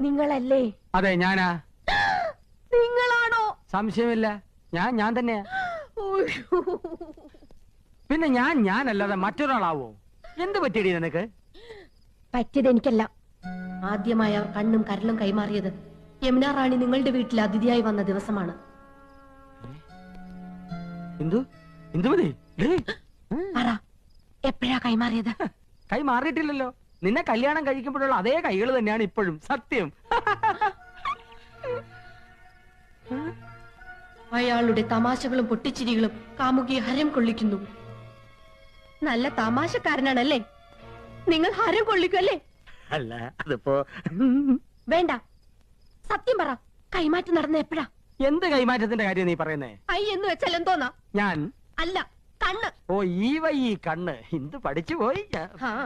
നിങ്ങളല്ലേ? അതെ, ഞാനാ. നിങ്ങളാണോ? സംശയമില്ല, ഞാൻ തന്നെയാ. പിന്നെ ഞാനല്ലാതെ മറ്റൊരാളാവോ? എന്ത് പറ്റിയടി നിനക്ക്? പറ്റിയത് എനിക്കല്ല. ആദ്യമായി അവർ കണ്ണും കരലും കൈമാറിയത് യമുന റാണി നിങ്ങളുടെ വീട്ടിൽ അതിഥിയായി വന്ന ദിവസമാണ്. എപ്പോഴാ കൈമാറിയത്? കൈ മാറിയിട്ടില്ലല്ലോ. നിന്നെ കല്യാണം കഴിക്കുമ്പോഴുള്ള അതേ കൈകൾ തന്നെയാണ് ഇപ്പോഴും. സത്യം. അയാളുടെ തമാശകളും പൊട്ടിച്ചിരികളും കാമുകിയെ ഹരം കൊള്ളിക്കുന്നു. നല്ല തമാശക്കാരനാണല്ലേ? നിങ്ങൾ ഹരം കൊള്ളിക്കുമല്ലേ? അല്ല, അതിപ്പോ വേണ്ട, സത്യം പറ. കൈമാറ്റം നടന്ന എപ്പോഴാ? എന്ത് കൈമാറ്റത്തിന്റെ കാര്യം നീ പറയുന്നേ? ഐ എന്ന് വെച്ചാൽ എന്തോന്നാ? ഞാൻ അല്ല, കണ്ണ്. ഓ, ഈ കണ്ണ്. എന്ത് പഠിച്ചു പോയി.